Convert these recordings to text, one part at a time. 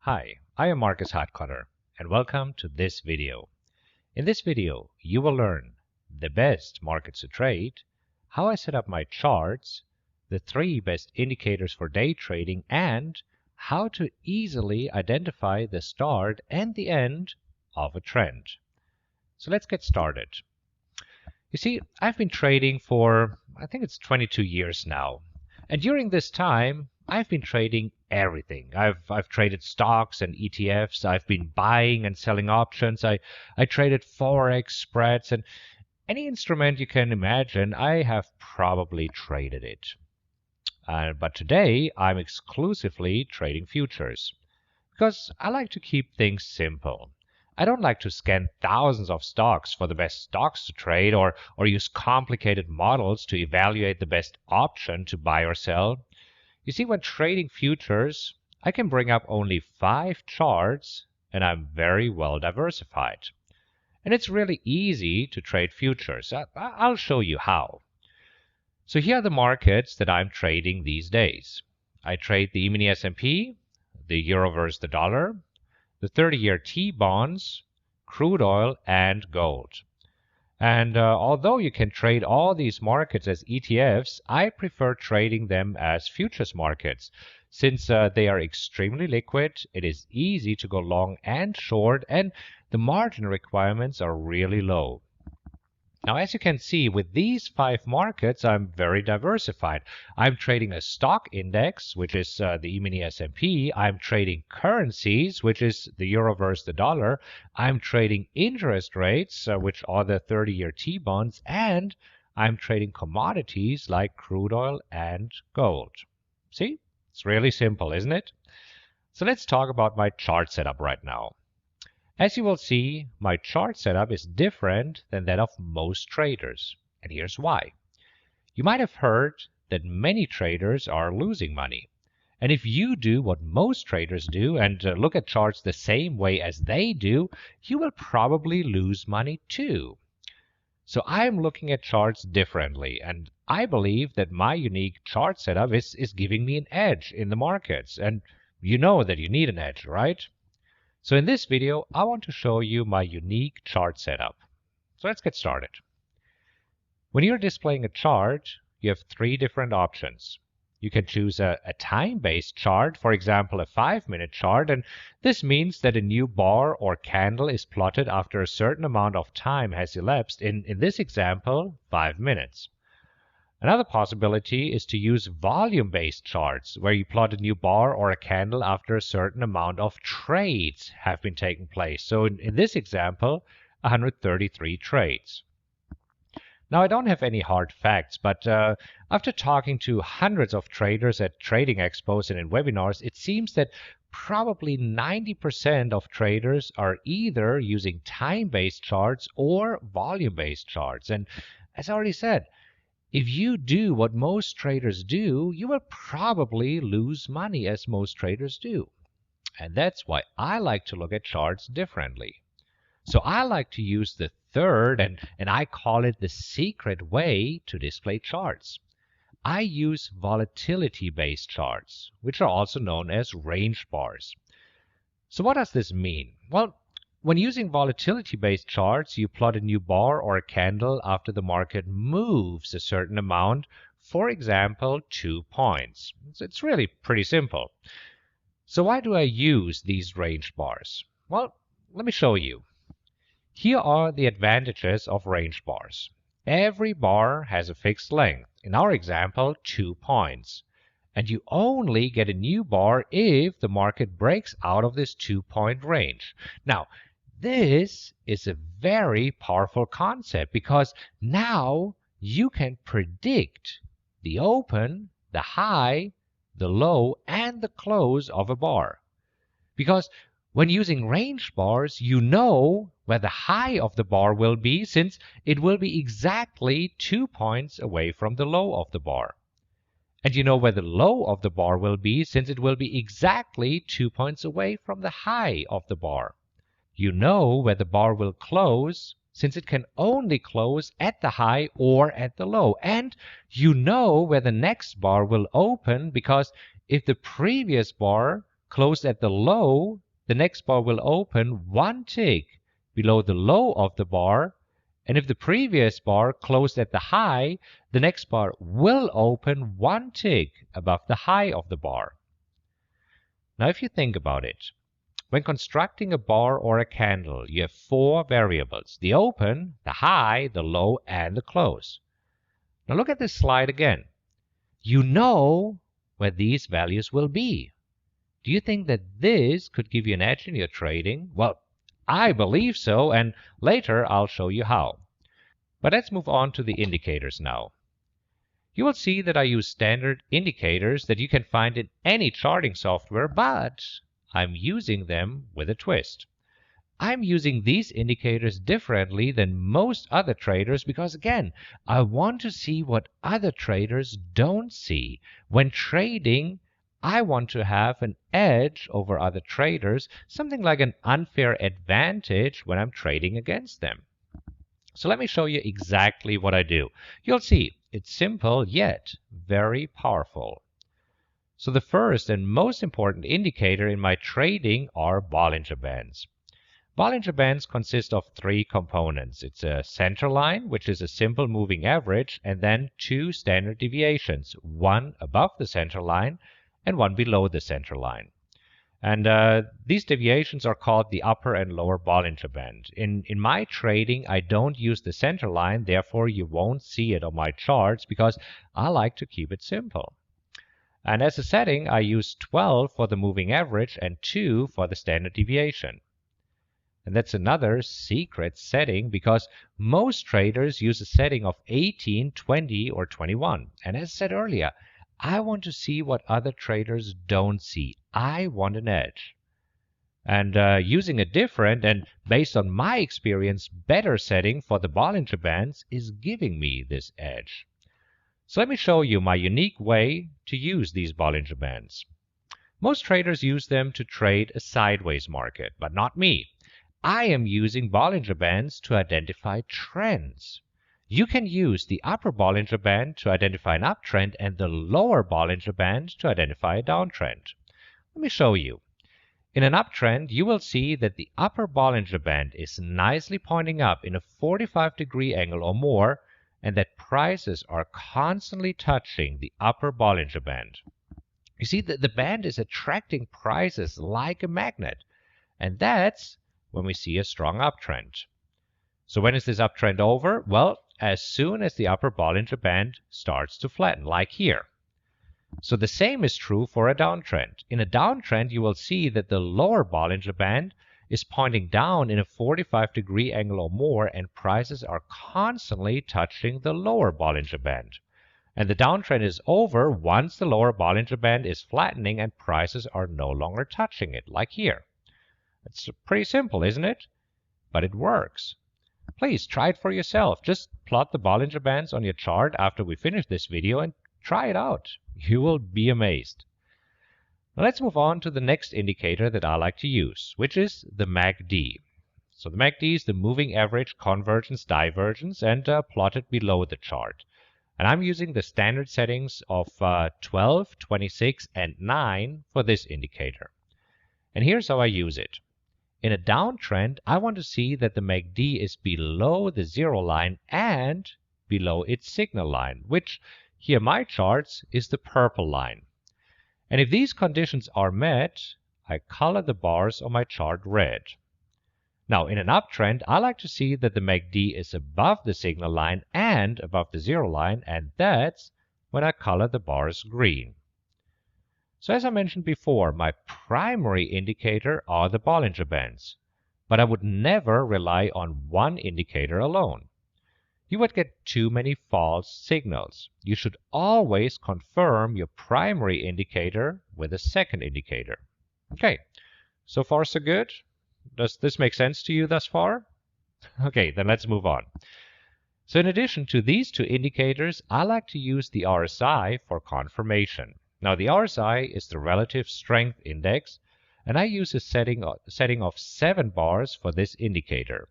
Hi, I am Marcus Hartkotter, and welcome to this video. In this video, you will learn the best markets to trade, how I set up my charts, the 3 best indicators for day trading, and how to easily identify the start and the end of a trend. So let's get started. You see, I've been trading for, I think it's 22 years now. And during this time, I've been trading everything. I've traded stocks and ETFs. I've been buying and selling options. I traded Forex spreads and any instrument you can imagine, I have probably traded it. But today, I'm exclusively trading futures because I like to keep things simple. I don't like to scan thousands of stocks for the best stocks to trade or use complicated models to evaluate the best option to buy or sell. You see, when trading futures, I can bring up only 5 charts and I'm very well diversified. And it's really easy to trade futures. I'll show you how. So here are the markets that I'm trading these days. I trade the E-mini S&P, the euro versus the dollar, the 30-year T-bonds, crude oil, and gold. And although you can trade all these markets as ETFs, I prefer trading them as futures markets. Since they are extremely liquid, it is easy to go long and short, and the margin requirements are really low. Now, as you can see, with these 5 markets, I'm very diversified. I'm trading a stock index, which is the E-mini S&P. I'm trading currencies, which is the euro versus the dollar. I'm trading interest rates, which are the 30-year T-bonds. And I'm trading commodities like crude oil and gold. See? It's really simple, isn't it? So let's talk about my chart setup right now. As you will see, my chart setup is different than that of most traders. And here's why. You might have heard that many traders are losing money. And if you do what most traders do and look at charts the same way as they do, you will probably lose money too. So I'm looking at charts differently, and I believe that my unique chart setup is giving me an edge in the markets. And you know that you need an edge, right? So in this video, I want to show you my unique chart setup. So let's get started. When you're displaying a chart, you have 3 different options. You can choose a time-based chart, for example, a 5-minute chart, and this means that a new bar or candle is plotted after a certain amount of time has elapsed, in this example, 5 minutes. Another possibility is to use volume-based charts, where you plot a new bar or a candle after a certain amount of trades have been taking place. So in this example, 133 trades. Now, I don't have any hard facts, but after talking to hundreds of traders at trading expos and in webinars, it seems that probably 90% of traders are either using time-based charts or volume-based charts. And as I already said, if you do what most traders do, you will probably lose money as most traders do. And that's why I like to look at charts differently. So I like to use the third, and I call it the secret way to display charts. I use volatility-based charts, which are also known as range bars. So what does this mean? Well, when using volatility-based charts, you plot a new bar or a candle after the market moves a certain amount, for example, 2 points. It's really pretty simple. So why do I use these range bars? Well, let me show you. Here are the advantages of range bars. Every bar has a fixed length, in our example, 2 points. And you only get a new bar if the market breaks out of this 2-point range. Now, this is a very powerful concept because now you can predict the open, the high, the low, and the close of a bar. Because when using range bars, you know where the high of the bar will be, since it will be exactly 2 points away from the low of the bar. And you know where the low of the bar will be, since it will be exactly 2 points away from the high of the bar. You know where the bar will close, since it can only close at the high or at the low. And you know where the next bar will open, because if the previous bar closed at the low, the next bar will open one tick below the low of the bar, and if the previous bar closed at the high, the next bar will open one tick above the high of the bar. Now if you think about it, when constructing a bar or a candle, you have four variables: the open, the high, the low, and the close. Now look at this slide again. You know where these values will be. Do you think that this could give you an edge in your trading? Well, I believe so, and later I'll show you how. But let's move on to the indicators now. You will see that I use standard indicators that you can find in any charting software, but I'm using them with a twist. I'm using these indicators differently than most other traders because, again, I want to see what other traders don't see. When trading, I want to have an edge over other traders, something like an unfair advantage when I'm trading against them. So let me show you exactly what I do. You'll see it's simple yet very powerful. So the first and most important indicator in my trading are Bollinger Bands. Bollinger Bands consist of three components. It's a center line, which is a simple moving average, and then two standard deviations, one above the center line and one below the center line. And these deviations are called the upper and lower Bollinger Band. In my trading, I don't use the center line, therefore you won't see it on my charts because I like to keep it simple. And as a setting, I use 12 for the moving average and 2 for the standard deviation. And that's another secret setting because most traders use a setting of 18, 20, or 21. And as I said earlier, I want to see what other traders don't see. I want an edge. And using a different and, based on my experience, better setting for the Bollinger Bands is giving me this edge. So let me show you my unique way to use these Bollinger Bands. Most traders use them to trade a sideways market, but not me. I am using Bollinger Bands to identify trends. You can use the upper Bollinger Band to identify an uptrend and the lower Bollinger Band to identify a downtrend. Let me show you. In an uptrend, you will see that the upper Bollinger Band is nicely pointing up in a 45-degree angle or more, and that prices are constantly touching the upper Bollinger Band. You see that the band is attracting prices like a magnet, and that's when we see a strong uptrend. So when is this uptrend over? Well, as soon as the upper Bollinger Band starts to flatten, like here. So the same is true for a downtrend. In a downtrend, you will see that the lower Bollinger Band is pointing down in a 45-degree angle or more, and prices are constantly touching the lower Bollinger Band. And the downtrend is over once the lower Bollinger Band is flattening and prices are no longer touching it, like here. It's pretty simple, isn't it? But it works. Please try it for yourself. Just plot the Bollinger Bands on your chart after we finish this video and try it out. You will be amazed. Now let's move on to the next indicator that I like to use, which is the MACD. So the MACD is the moving average convergence divergence and plotted below the chart. And I'm using the standard settings of 12, 26, and 9 for this indicator. And here's how I use it. In a downtrend, I want to see that the MACD is below the zero line and below its signal line, which here my charts is the purple line. And if these conditions are met, I color the bars on my chart red. Now in an uptrend, I like to see that the MACD is above the signal line and above the zero line, and that's when I color the bars green. So as I mentioned before, my primary indicator are the Bollinger Bands, but I would never rely on one indicator alone. You would get too many false signals. You should always confirm your primary indicator with a second indicator. Okay, so far so good? Does this make sense to you thus far? Okay, then let's move on. So in addition to these two indicators, I like to use the RSI for confirmation. Now the RSI is the Relative Strength Index, and I use a setting of 7 bars for this indicator.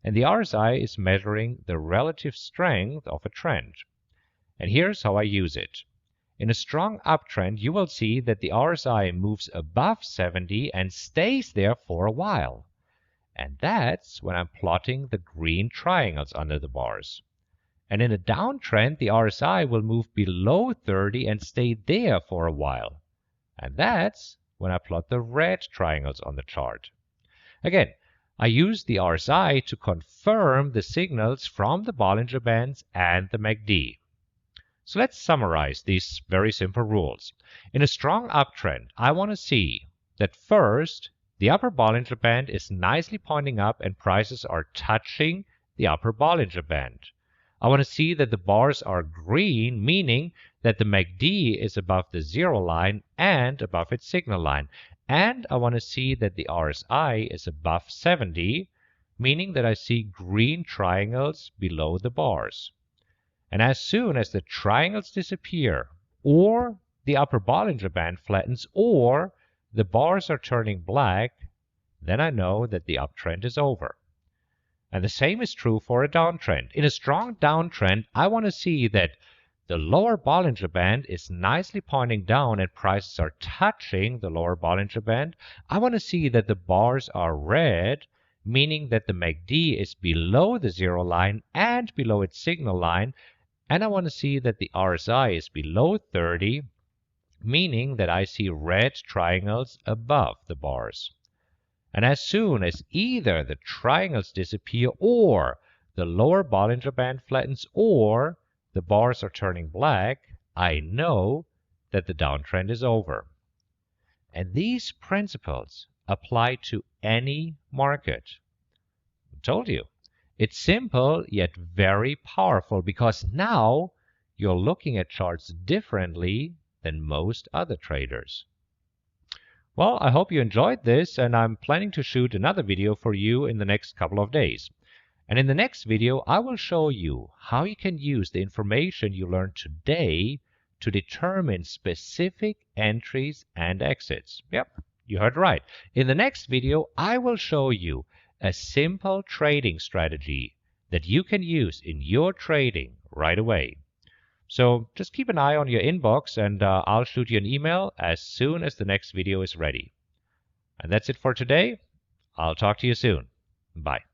And the RSI is measuring the relative strength of a trend. And here's how I use it. In a strong uptrend, you will see that the RSI moves above 70 and stays there for a while. And that's when I'm plotting the green triangles under the bars. And in a downtrend, the RSI will move below 30 and stay there for a while. And that's when I plot the red triangles on the chart. Again, I use the RSI to confirm the signals from the Bollinger Bands and the MACD. So let's summarize these very simple rules. In a strong uptrend, I want to see that first, the upper Bollinger Band is nicely pointing up and prices are touching the upper Bollinger Band. I want to see that the bars are green, meaning that the MACD is above the zero line and above its signal line. And I want to see that the RSI is above 70, meaning that I see green triangles below the bars. And as soon as the triangles disappear, or the upper Bollinger Band flattens, or the bars are turning black, then I know that the uptrend is over. And the same is true for a downtrend. In a strong downtrend, I want to see that the lower Bollinger Band is nicely pointing down and prices are touching the lower Bollinger Band. I want to see that the bars are red, meaning that the MACD is below the zero line and below its signal line. And I want to see that the RSI is below 30, meaning that I see red triangles above the bars. And as soon as either the triangles disappear or the lower Bollinger Band flattens or the bars are turning black, I know that the downtrend is over. And these principles apply to any market. I told you. It's simple yet very powerful because now you're looking at charts differently than most other traders. Well, I hope you enjoyed this, and I'm planning to shoot another video for you in the next couple of days. And in the next video, I will show you how you can use the information you learned today to determine specific entries and exits. Yep, you heard right. In the next video, I will show you a simple trading strategy that you can use in your trading right away. So just keep an eye on your inbox and I'll shoot you an email as soon as the next video is ready. And that's it for today. I'll talk to you soon. Bye.